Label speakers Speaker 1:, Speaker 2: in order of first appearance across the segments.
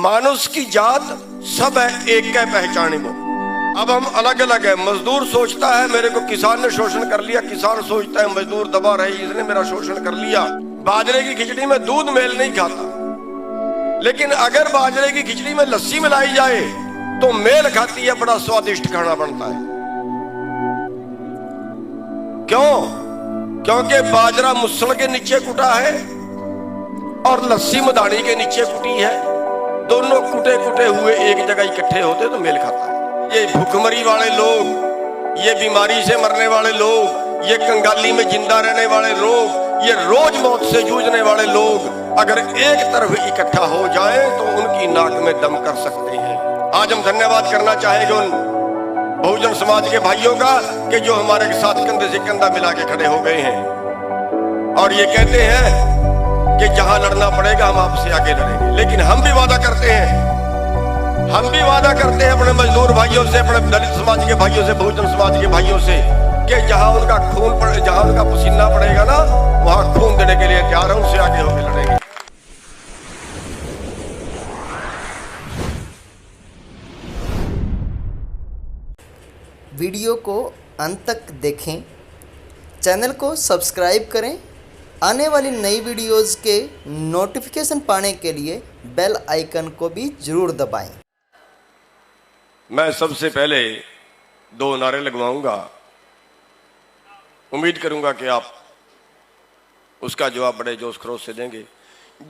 Speaker 1: मानुष की जात सब है एक है पहचाने वो। अब हम अलग अलग है। मजदूर सोचता है मेरे को किसान ने शोषण कर लिया, किसान सोचता है मजदूर दबा रही इसने मेरा शोषण कर लिया। बाजरे की खिचड़ी में दूध मेल नहीं खाता, लेकिन अगर बाजरे की खिचड़ी में लस्सी मिलाई जाए तो मेल खाती है, बड़ा स्वादिष्ट खाना बनता है। क्यों? क्योंकि बाजरा मुसल के नीचे कुटा है और लस्सी मदानी के नीचे कुटी है। दोनों कुटे कुटे हुए एक जगह इकट्ठे होते तो मेल खाता है। ये भूखमरी वाले लोग, ये बीमारी से मरने वाले लोग, ये कंगाली में जिंदा रहने वाले लोग, ये रोज मौत से जूझने वाले लोग अगर एक तरफ इकट्ठा हो जाए तो उनकी नाक में दम कर सकते हैं। आज हम धन्यवाद करना चाहेंगे उन बहुजन समाज के भाइयों का कि जो हमारे साथ कंधे से कंधा मिला के खड़े हो गए हैं और ये कहते हैं कि जहां लड़ना पड़ेगा हम आपसे आगे लड़ेंगे। लेकिन हम भी वादा करते हैं, हम भी वादा करते हैं अपने मजदूर भाइयों से, अपने दलित समाज के भाइयों से, बहुजन समाज के भाइयों से कि जहां उनका खून पड़े, जहां उनका पसीना पड़ेगा ना, वहां खून देने के लिए तैयार है, उनसे आगे होकर लड़ेंगे।
Speaker 2: वीडियो को अंत तक देखें, चैनल को सब्सक्राइब करें, आने वाली नई वीडियोज़ के नोटिफिकेशन पाने के लिए बेल आइकन को भी ज़रूर दबाएं।
Speaker 1: मैं सबसे पहले दो नारे लगवाऊंगा, उम्मीद करूंगा कि आप उसका जवाब बड़े जोश खरोश से देंगे।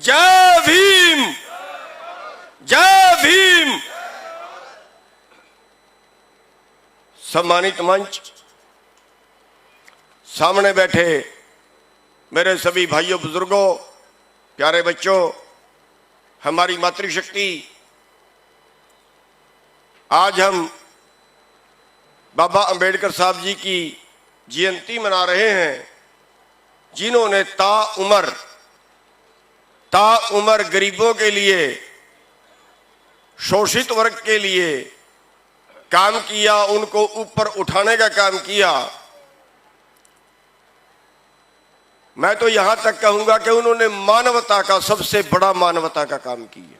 Speaker 1: जय भीम, जय भीम। सम्मानित मंच, सामने बैठे मेरे सभी भाइयों बुजुर्गों, प्यारे बच्चों, हमारी मातृशक्ति, आज हम बाबा अंबेडकर साहब जी की जयंती मना रहे हैं, जिन्होंने ताउम्र गरीबों के लिए, शोषित वर्ग के लिए काम किया, उनको ऊपर उठाने का काम किया। मैं तो यहां तक कहूंगा कि उन्होंने मानवता का सबसे बड़ा मानवता का काम किया।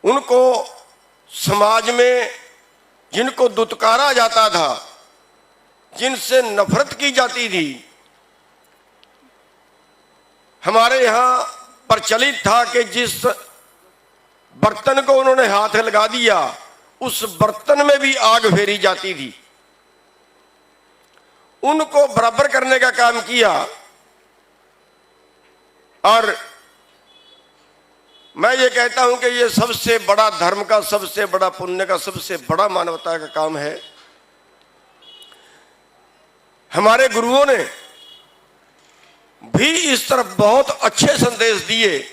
Speaker 1: उनको समाज में जिनको दुत्कारा जाता था, जिनसे नफरत की जाती थी, हमारे यहां प्रचलित था कि जिस बर्तन को उन्होंने हाथ लगा दिया उस बर्तन में भी आग फेरी जाती थी। उनको बराबर करने का काम किया। और मैं ये कहता हूं कि ये सबसे बड़ा धर्म का, सबसे बड़ा पुण्य का, सबसे बड़ा मानवता का काम है। हमारे गुरुओं ने भी इस तरफ बहुत अच्छे संदेश दिए।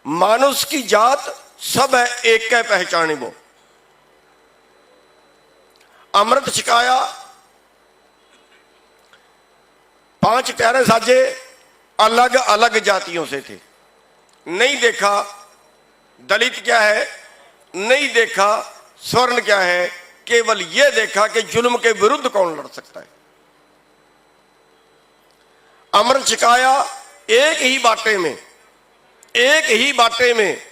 Speaker 1: मानुष की जात सब है एक है पहचाने वो। अमृत छिकाया, 5 प्यारे साजे अलग अलग जातियों से थे। नहीं देखा दलित क्या है, नहीं देखा स्वर्ण क्या है, केवल यह देखा कि जुल्म के विरुद्ध कौन लड़ सकता है। अमृत छिकाया एक ही बाटे में, एक ही बाटे में।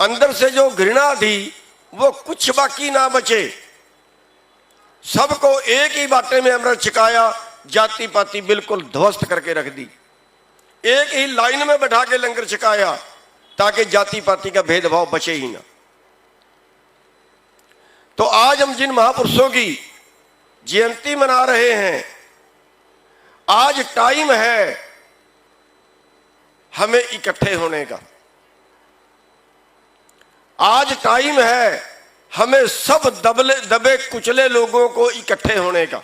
Speaker 1: अंदर से जो घृणा थी वो कुछ बाकी ना बचे। सबको एक ही बाटे में अमृत छिकाया, जाति पाति बिल्कुल ध्वस्त करके रख दी। एक ही लाइन में बैठा के लंगर छिकाया ताकि जाति पाति का भेदभाव बचे ही ना। तो आज हम जिन महापुरुषों की जयंती मना रहे हैं, आज टाइम है हमें इकट्ठे होने का। आज टाइम है हमें सब दबे कुचले लोगों को इकट्ठे होने का।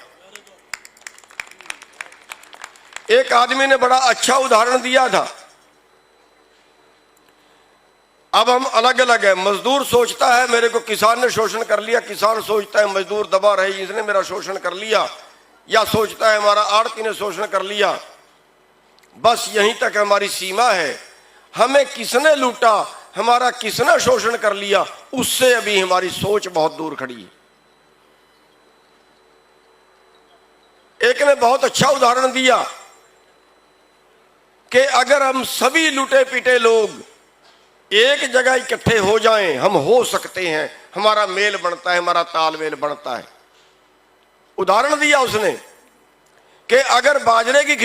Speaker 1: एक आदमी ने बड़ा अच्छा उदाहरण दिया था। अब हम अलग अलग है। मजदूर सोचता है मेरे को किसान ने शोषण कर लिया, किसान सोचता है मजदूर दबा रही इसने मेरा शोषण कर लिया, या सोचता है हमारा आड़ती ने शोषण कर लिया। बस यहीं तक हमारी सीमा है। हमें किसने लूटा, हमारा किसने शोषण कर लिया, उससे अभी हमारी सोच बहुत दूर खड़ी है। एक ने बहुत अच्छा उदाहरण दिया कि अगर हम सभी लुटे पिटे लोग एक जगह इकट्ठे हो जाएं, हम हो सकते हैं, हमारा मेल बनता है, हमारा तालमेल बनता है। उदाहरण दिया उसने कि अगर बाजरे की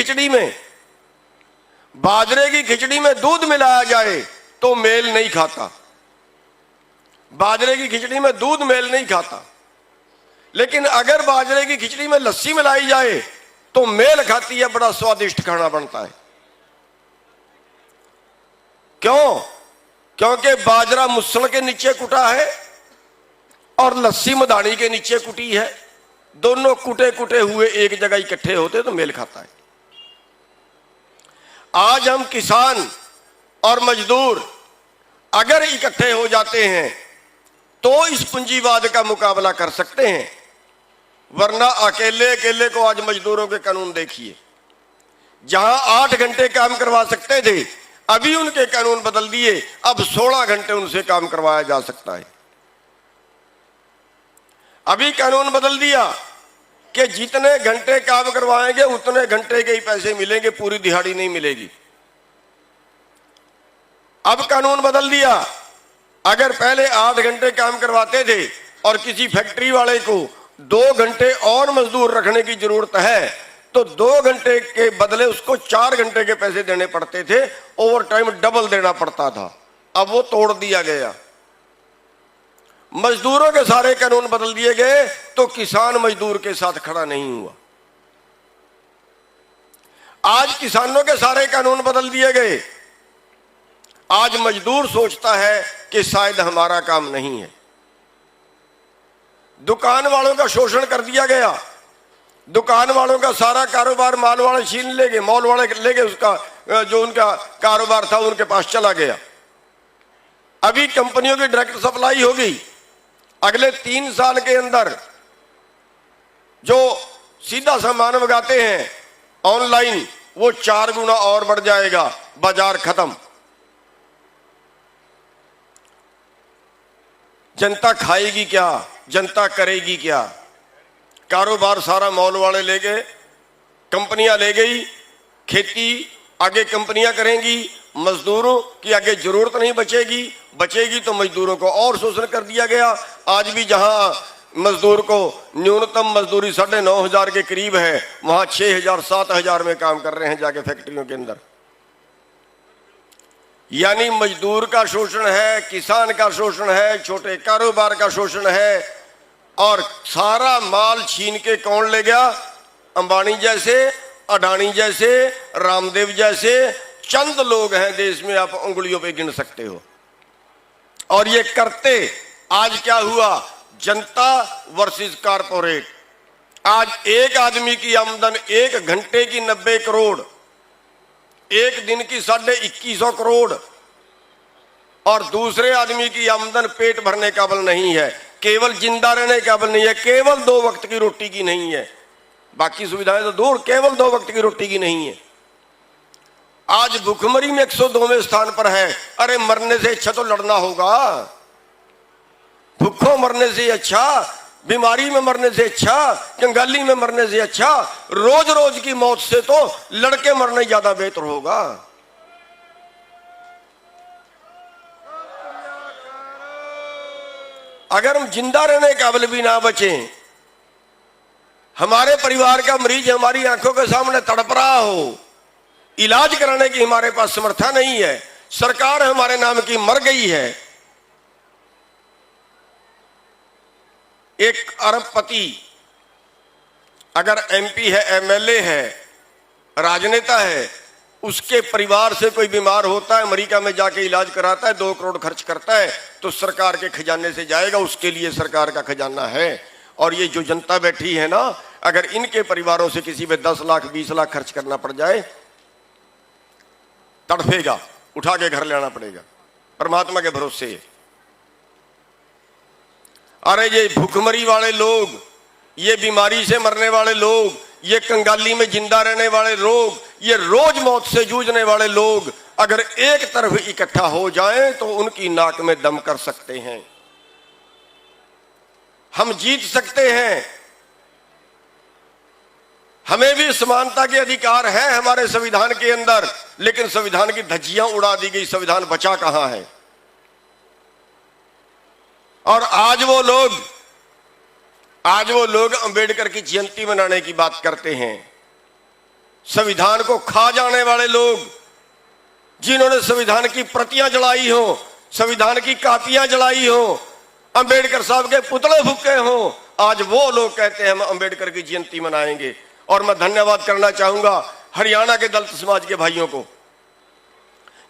Speaker 1: खिचड़ी में दूध मिलाया जाए तो मेल नहीं खाता। बाजरे की खिचड़ी में दूध मेल नहीं खाता, लेकिन अगर बाजरे की खिचड़ी में लस्सी मिलाई जाए तो मेल खाती है, बड़ा स्वादिष्ट खाना बनता है। क्यों? क्योंकि बाजरा मुसल के नीचे कुटा है और लस्सी मदानी के नीचे कुटी है। दोनों कुटे कुटे हुए एक जगह इकट्ठे होते तो मेल खाता है। आज हम किसान और मजदूर अगर इकट्ठे हो जाते हैं तो इस पूंजीवाद का मुकाबला कर सकते हैं, वरना अकेले अकेले को आज मजदूरों के कानून देखिए। जहां 8 घंटे काम करवा सकते थे, अभी उनके कानून बदल दिए, अब 16 घंटे उनसे काम करवाया जा सकता है। अभी कानून बदल दिया कि जितने घंटे काम करवाएंगे उतने घंटे के ही पैसे मिलेंगे, पूरी दिहाड़ी नहीं मिलेगी। अब कानून बदल दिया, अगर पहले 8 घंटे काम करवाते थे और किसी फैक्ट्री वाले को 2 घंटे और मजदूर रखने की जरूरत है तो 2 घंटे के बदले उसको 4 घंटे के पैसे देने पड़ते थे, ओवर टाइम डबल देना पड़ता था। अब वो तोड़ दिया गया, मजदूरों के सारे कानून बदल दिए गए, तो किसान मजदूर के साथ खड़ा नहीं हुआ। आज किसानों के सारे कानून बदल दिए गए, आज मजदूर सोचता है कि शायद हमारा काम नहीं है। दुकान वालों का शोषण कर दिया गया, दुकान वालों का सारा कारोबार माल वाले छीन ले गए, मॉल वाले ले गए, उसका जो उनका कारोबार था उनके पास चला गया। अभी कंपनियों की डायरेक्ट सप्लाई होगी, अगले 3 साल के अंदर जो सीधा सामान मंगाते हैं ऑनलाइन वो 4 गुना और बढ़ जाएगा, बाजार खत्म। जनता खाएगी क्या, जनता करेगी क्या? कारोबार सारा मॉल वाले ले गए, कंपनियां ले गई, खेती आगे कंपनियां करेंगी, मजदूरों की आगे जरूरत नहीं बचेगी, बचेगी तो मजदूरों को और शोषण कर दिया गया। आज भी जहां मजदूर को न्यूनतम मजदूरी 9,500 के करीब है, वहां 6,000 7,000 में काम कर रहे हैं जाके फैक्ट्रियों के अंदर। यानी मजदूर का शोषण है, किसान का शोषण है, छोटे कारोबार का शोषण है, और सारा माल छीन के कौन ले गया? अंबानी जैसे, अडानी जैसे, रामदेव जैसे चंद लोग हैं देश में, आप उंगलियों पे गिन सकते हो। और ये करते आज क्या हुआ? जनता वर्सेस कारपोरेट। आज एक आदमी की आमदन 1 घंटे की 90 करोड़, एक दिन की 2150 करोड़, और दूसरे आदमी की आमदन पेट भरने काबिल नहीं है, केवल जिंदा रहने काबिल नहीं है, केवल 2 वक्त की रोटी की नहीं है, बाकी सुविधाएं तो दूर, केवल 2 वक्त की रोटी की नहीं है। आज भुखमरी में 102वें स्थान पर है। अरे मरने से अच्छा तो लड़ना होगा, भूखों मरने से अच्छा, बीमारी में मरने से अच्छा, कंगाली में मरने से अच्छा, रोज रोज की मौत से तो लड़के मरना ज्यादा बेहतर होगा। अगर हम जिंदा रहने काबिल भी ना बचें, हमारे परिवार का मरीज हमारी आंखों के सामने तड़प रहा हो, इलाज कराने की हमारे पास समर्था नहीं है, सरकार हमारे नाम की मर गई है, एक अरबपति अगर एमपी है, एमएलए है, राजनेता है, उसके परिवार से कोई बीमार होता है, अमेरिका में जाके इलाज कराता है, 2 करोड़ खर्च करता है, तो सरकार के खजाने से जाएगा, उसके लिए सरकार का खजाना है। और ये जो जनता बैठी है ना, अगर इनके परिवारों से किसी पे 10 लाख 20 लाख खर्च करना पड़ जाए, तड़फेगा, उठा के घर ले आना पड़ेगा, परमात्मा के भरोसे। अरे ये भूखमरी वाले लोग, ये बीमारी से मरने वाले लोग, ये कंगाली में जिंदा रहने वाले लोग, ये रोज मौत से जूझने वाले लोग अगर एक तरफ इकट्ठा हो जाएं तो उनकी नाक में दम कर सकते हैं, हम जीत सकते हैं, हमें भी समानता के अधिकार है हमारे संविधान के अंदर, लेकिन संविधान की धज्जियां उड़ा दी गई, संविधान बचा कहां है। और आज वो लोग अंबेडकर की जयंती मनाने की बात करते हैं। संविधान को खा जाने वाले लोग, जिन्होंने संविधान की प्रतियां जलाई हो, संविधान की कापियां जलाई हो, अंबेडकर साहब के पुतले फूके हो, आज वो लोग कहते हैं हम अंबेडकर की जयंती मनाएंगे। और मैं धन्यवाद करना चाहूंगा हरियाणा के दलित समाज के भाइयों को,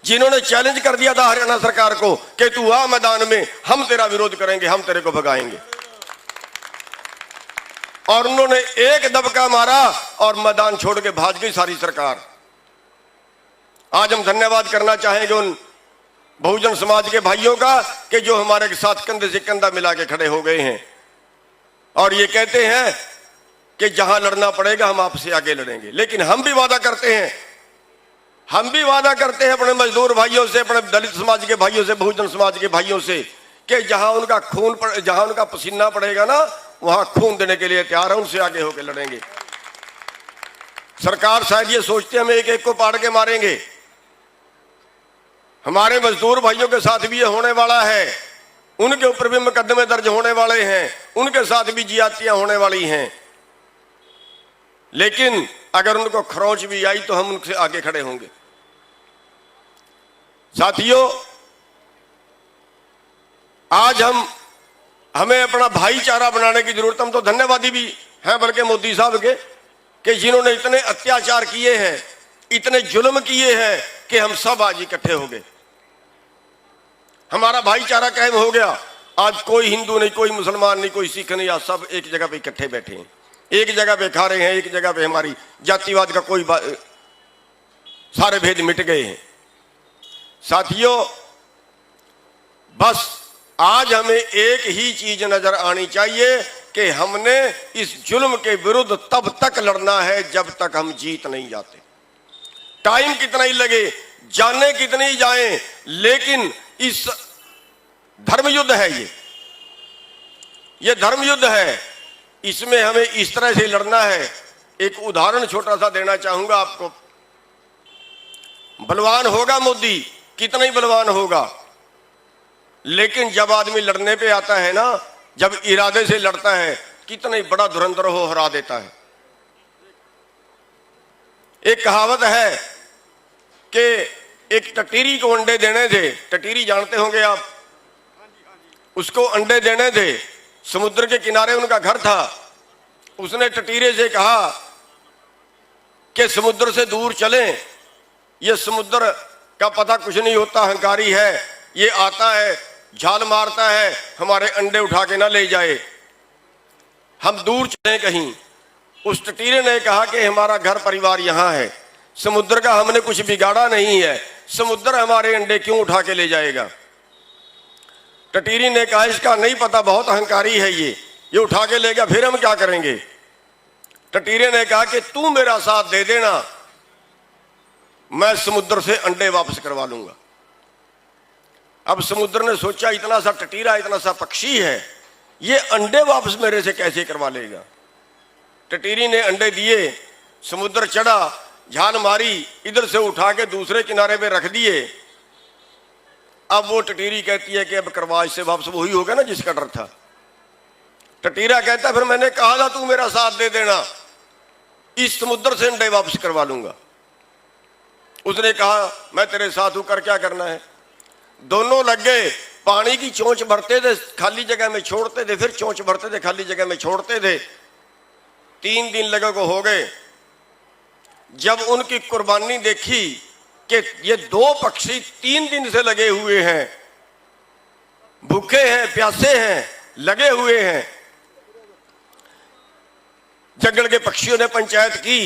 Speaker 1: जिन्होंने चैलेंज कर दिया था हरियाणा सरकार को कि तू आ मैदान में, हम तेरा विरोध करेंगे, हम तेरे को भगाएंगे। और उन्होंने एक दबका मारा और मैदान छोड़ के भाग गई सारी सरकार। आज हम धन्यवाद करना चाहेंगे उन बहुजन समाज के भाइयों का कि जो हमारे साथ कंधे से कंधा मिला के खड़े हो गए हैं और ये कहते हैं कि जहां लड़ना पड़ेगा हम आपसे आगे लड़ेंगे। लेकिन हम भी वादा करते हैं अपने मजदूर भाइयों से, अपने दलित समाज के भाइयों से, बहुजन समाज के भाइयों से कि जहां उनका पसीना पड़ेगा ना, वहां खून देने के लिए तैयार है, उनसे आगे होकर लड़ेंगे। सरकार शायद ये सोचते हैं हम एक एक को पाड़ के मारेंगे। हमारे मजदूर भाइयों के साथ भी ये होने वाला है, उनके ऊपर भी मुकदमे दर्ज होने वाले हैं, उनके साथ भी ज्यादतियां होने वाली हैं। लेकिन अगर उनको खरोंच भी आई तो हम उनसे आगे खड़े होंगे। साथियों, आज हमें अपना भाईचारा बनाने की जरूरत, हम तो धन्यवादी भी हैं बल्कि मोदी साहब के कि जिन्होंने इतने अत्याचार किए हैं, इतने जुल्म किए हैं कि हम सब आज इकट्ठे हो गए, हमारा भाईचारा कायम हो गया। आज कोई हिंदू नहीं, कोई मुसलमान नहीं, कोई सिख नहीं, आज सब एक जगह पे इकट्ठे बैठे हैं, एक जगह पे खा रहे हैं, एक जगह पे हमारी जातिवाद का कोई सारे भेद मिट गए हैं। साथियों, बस आज हमें एक ही चीज नजर आनी चाहिए कि हमने इस जुल्म के विरुद्ध तब तक लड़ना है जब तक हम जीत नहीं जाते। टाइम कितना ही लगे, जाने कितने ही जाएं, लेकिन इस धर्म युद्ध है, ये धर्म युद्ध है, इसमें हमें इस तरह से लड़ना है। एक उदाहरण छोटा सा देना चाहूंगा आपको। बलवान होगा मोदी, कितना ही बलवान होगा, लेकिन जब आदमी लड़ने पे आता है ना, जब इरादे से लड़ता है, कितना ही बड़ा धुरंधर हो हरा देता है। एक कहावत है कि एक टटीरी को अंडे देने थे, टटीरी जानते होंगे आप, उसको अंडे देने थे, समुद्र के किनारे उनका घर था। उसने टटीरे से कहा कि समुद्र से दूर चलें, ये समुद्र का पता कुछ नहीं होता, अहंकारी है, ये आता है, झाल मारता है, हमारे अंडे उठा के ना ले जाए, हम दूर चलें कहीं। उस टटीरे ने कहा कि हमारा घर परिवार यहाँ है, समुद्र का हमने कुछ बिगाड़ा नहीं है, समुद्र हमारे अंडे क्यों उठा के ले जाएगा। टटीरी ने कहा इसका नहीं पता, बहुत अहंकारी है ये उठा के ले गया, फिर हम क्या करेंगे। टटीरे ने कहा कि तू मेरा साथ दे देना, मैं समुद्र से अंडे वापस करवा लूंगा। अब समुद्र ने सोचा इतना सा टटीरा, इतना सा पक्षी है, ये अंडे वापस मेरे से कैसे करवा लेगा। टटीरी ने अंडे दिए, समुद्र चढ़ा, झाल मारी, इधर से उठा के दूसरे किनारे पे रख दिए। अब वो टटीरी कहती है कि अब करवा इससे वापस वही होगा ना जिसका डर था। टटीरा कहता फिर मैंने कहा था तू मेरा साथ दे देना, इस समुद्र से अंडे वापस करवा लूंगा। उसने कहा मैं तेरे साथ हूं, कर क्या करना है। दोनों लग गए, पानी की चोंच भरते थे, खाली जगह में छोड़ते थे, फिर चोंच भरते थे, खाली जगह में छोड़ते थे। 3 दिन लगे को हो गए। जब उनकी कुर्बानी देखी कि ये 2 पक्षी 3 दिन से लगे हुए हैं, भूखे हैं, प्यासे हैं, लगे हुए हैं। जंगल के पक्षियों ने पंचायत की,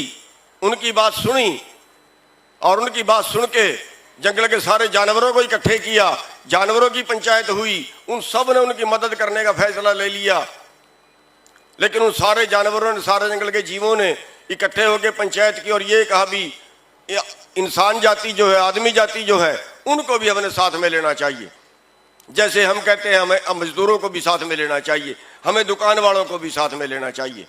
Speaker 1: उनकी बात सुनी और उनकी बात सुन के जंगल के सारे जानवरों को इकट्ठे किया, जानवरों की पंचायत हुई, उन सब ने उनकी मदद करने का फैसला ले लिया। लेकिन उन सारे जानवरों ने, सारे जंगल के जीवों ने इकट्ठे होकर पंचायत की और ये कहा भी इंसान जाति जो है, आदमी जाति जो है, उनको भी अपने साथ में लेना चाहिए। जैसे हम कहते हैं हमें मजदूरों को भी साथ में लेना चाहिए, हमें दुकान वालों को भी साथ में लेना चाहिए।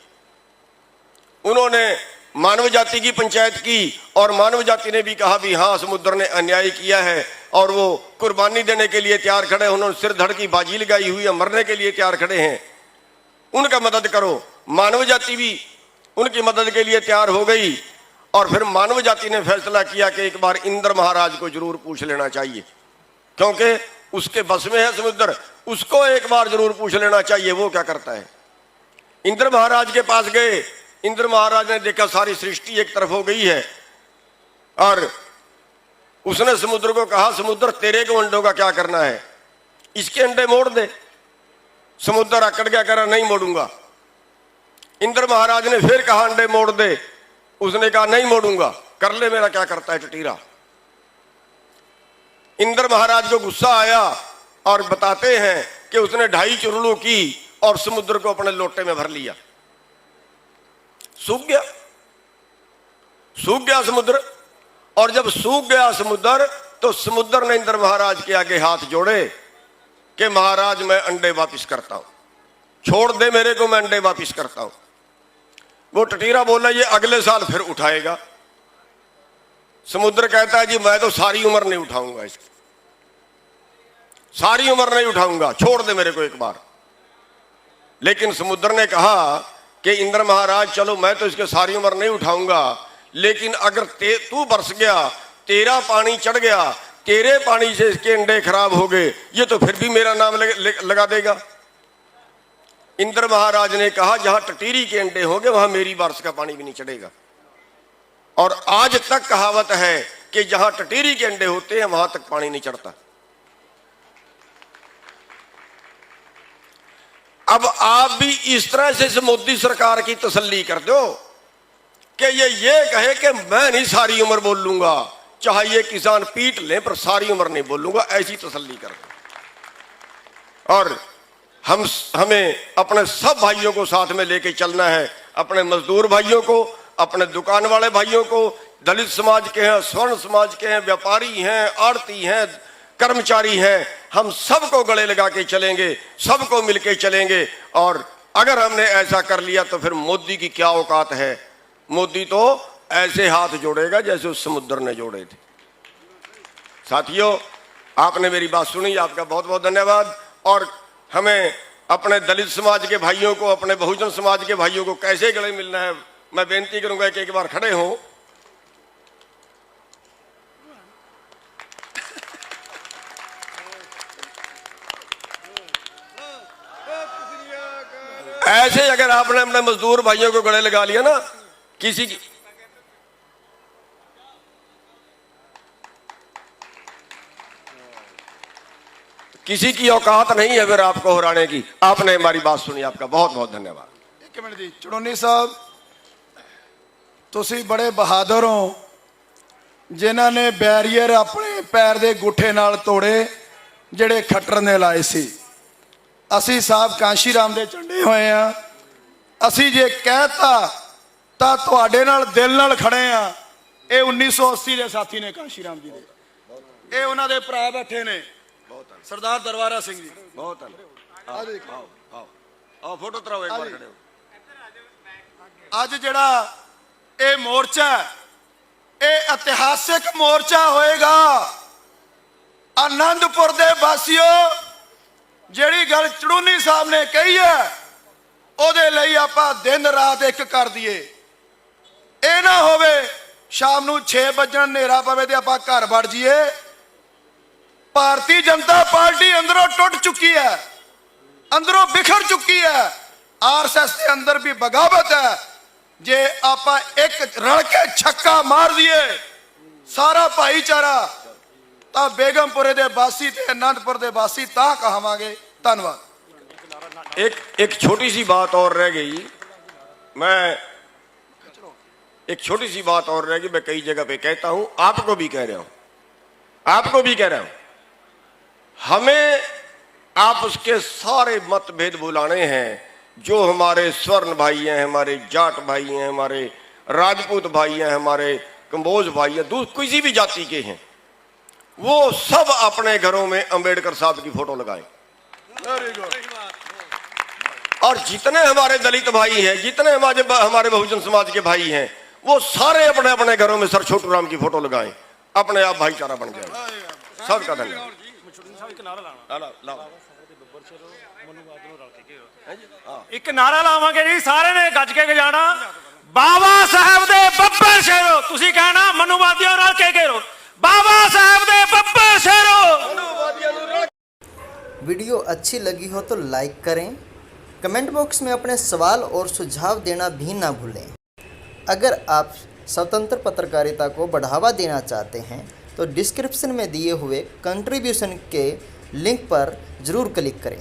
Speaker 1: उन्होंने मानव जाति की पंचायत की और मानव जाति ने भी कहा भी हाँ समुद्र ने अन्याय किया है और वो कुर्बानी देने के लिए तैयार खड़े, उन्होंने सिर धड़ की बाजी लगाई हुई है, मरने के लिए तैयार खड़े हैं, उनका मदद करो। मानव जाति भी उनकी मदद के लिए तैयार हो गई और फिर मानव जाति ने फैसला किया कि एक बार इंद्र महाराज को जरूर पूछ लेना चाहिए, क्योंकि उसके बस में है समुद्र, उसको एक बार जरूर पूछ लेना चाहिए वो क्या करता है। इंद्र महाराज के पास गए। इंद्र महाराज ने देखा सारी सृष्टि एक तरफ हो गई है और उसने समुद्र को कहा, समुद्र तेरे को अंडों का क्या करना है, इसके अंडे मोड़ दे। समुद्र अकड़ गया, कह रहा नहीं मोड़ूंगा। इंद्र महाराज ने फिर कहा अंडे मोड़ दे, उसने कहा नहीं मोड़ूंगा, कर ले मेरा क्या करता है टटीरा। इंद्र महाराज को गुस्सा आया और बताते हैं कि उसने 2.5 चुरलू की और समुद्र को अपने लोटे में भर लिया। सूख गया समुद्र। और जब सूख गया समुद्र तो समुद्र ने इंद्र महाराज के आगे हाथ जोड़े कि महाराज मैं अंडे वापिस करता हूं, छोड़ दे मेरे को, मैं अंडे वापिस करता हूं। वो टटीरा बोला ये अगले साल फिर उठाएगा। समुद्र कहता है जी मैं तो सारी उम्र नहीं उठाऊंगा इसकी, सारी उम्र नहीं उठाऊंगा, छोड़ दे मेरे को एक बार। लेकिन समुद्र ने कहा कि इंद्र महाराज चलो मैं तो इसके सारी उम्र नहीं उठाऊंगा, लेकिन अगर तू बरस गया, तेरा पानी चढ़ गया, तेरे पानी से इसके अंडे खराब हो गए, ये तो फिर भी मेरा नाम लगा देगा। इंद्र महाराज ने कहा जहां टटीरी के अंडे होंगे वहां मेरी बारिश का पानी भी नहीं चढ़ेगा। और आज तक कहावत है कि जहां टटीरी के अंडे होते हैं वहां तक पानी नहीं चढ़ता। अब आप भी इस तरह से इस मोदी सरकार की तसल्ली कर दो कि ये कहे कि मैं नहीं सारी उम्र बोल लूंगा, चाहे ये किसान पीट लें पर सारी उम्र नहीं बोलूंगा, ऐसी तसल्ली कर दो। और हमें अपने सब भाइयों को साथ में लेके चलना है, अपने मजदूर भाइयों को, अपने दुकान वाले भाइयों को, दलित समाज के हैं, स्वर्ण समाज के हैं, व्यापारी हैं, आड़ती हैं, कर्मचारी हैं, हम सबको गले लगा के चलेंगे, सबको मिलके चलेंगे। और अगर हमने ऐसा कर लिया तो फिर मोदी की क्या औकात है। मोदी तो ऐसे हाथ जोड़ेगा जैसे उस समुद्र ने जोड़े थे। साथियों आपने मेरी बात सुनी, आपका बहुत बहुत धन्यवाद। और हमें अपने दलित समाज के भाइयों को, अपने बहुजन समाज के भाइयों को कैसे गले मिलना है, मैं बेनती करूंगा कि एक बार खड़े हों। ऐसे अगर आपने अपने मजदूर भाइयों को गले लगा लिया ना, किसी की औकात नहीं है फिर आपको हराने की। आपने हमारी बात सुनी, आपका बहुत बहुत धन्यवाद।
Speaker 3: एक मिनट जी, चुड़ोनी साहब तुसी बड़े बहादुर हो जिन्हां ने बैरीयर अपने पैर दे गुठे नाल तोड़े ਜਿਹੜੇ खट्टर ने लाए सी। ਅਸੀਂ साहब कांशी राम दे झंडे होए आ, ਅਸੀਂ जे कहता ਤਾਂ ਤੁਹਾਡੇ ਨਾਲ ਦਿਲ ਨਾਲ ਖੜੇ ਆ। ਇਹ 1980 ਦੇ ਸਾਥੀ ਨੇ कांशी राम जी ਦੇ, ਇਹ ਉਹਨਾਂ ਦੇ ਭਰਾ ਬੈਠੇ ਨੇ सरदार दरबारा सिंह जी।
Speaker 1: बहुत आओ फोटो तराओ एक बार खड़े हो।
Speaker 3: ਅੱਜ ਜਿਹੜਾ ਇਹ ਮੋਰਚਾ ਇਹ ਇਤਿਹਾਸਿਕ ਮੋਰਚਾ ਹੋਏਗਾ। आनंदपुर ਦੇ ਵਾਸੀਓ ਜਿਹੜੀ ਗੱਲ ਚੜੂਨੀ ਸਾਹਿਬ ਨੇ ਕਹੀ ਹੈ ਉਹਦੇ ਲਈ ਆਪਾਂ ਦਿਨ ਰਾਤ ਇੱਕ ਕਰ ਦਈਏ। ਇਹ ਨਾ ਹੋਵੇ ਸ਼ਾਮ ਨੂੰ 6 ਵਜੇ ਹਨੇਰਾ ਪਵੇ ਤੇ ਆਪਾਂ ਘਰ ਵੜ ਜਾਈਏ। ਭਾਰਤੀ ਜਨਤਾ ਪਾਰਟੀ ਅੰਦਰੋਂ ਟੁੱਟ ਚੁੱਕੀ ਹੈ, ਅੰਦਰੋਂ ਬਿਖਰ ਚੁੱਕੀ ਹੈ। ਆਰਐਸਐਸ ਦੇ ਅੰਦਰ ਵੀ ਬਗਾਵਤ ਹੈ। ਜੇ ਆਪਾਂ ਇੱਕ ਰਲ ਕੇ ਛੱਕਾ ਮਾਰ ਦਈਏ ਸਾਰਾ ਭਾਈਚਾਰਾ ਤਾਂ ਬੇਗਮਪੁਰੇ ਦੇ ਵਾਸੀ ਤੇ आनंदपुर ਦੇ ਵਾਸੀ ਤਾਂ ਕਹਾਵਾਂਗੇ। धन्यवाद।
Speaker 1: एक छोटी सी बात और रह गई, एक छोटी सी बात और रह गई, मैं कई जगह पे कहता हूं, आपको भी कह रहा हूं, आपको भी कह रहा हूं। हमें आपस के सारे मतभेद भुलाने हैं। जो हमारे स्वर्ण भाई हैं, हमारे जाट भाई हैं, हमारे राजपूत भाई हैं, हमारे कंबोज भाई हैं, किसी भी जाति के हैं, वो सब अपने घरों में अंबेडकर साहब की फोटो लगाएं। और जितने हमारे दलित भाई हैं, जितने हमारे बहुजन समाज के भाई हैं, वो सारे अपने अपने घरों में सर छोटू राम की फोटो लगाएं, अपने आप भाईचारा बन जाए। सबका धन्यवाद।
Speaker 4: एक नारा लावांगे जी सारे ने गज के गजाना, बाबा साहब दे बब्बर शेरो। तुसी कहना मनुवादियों रल के घेरो, बाबा साहब दे बब्बर शेरो।
Speaker 2: वीडियो अच्छी लगी हो तो लाइक करें, कमेंट बॉक्स में अपने सवाल और सुझाव देना भी ना भूलें। अगर आप स्वतंत्र पत्रकारिता को बढ़ावा देना चाहते हैं तो डिस्क्रिप्शन में दिए हुए कंट्रीब्यूशन के लिंक पर ज़रूर क्लिक करें।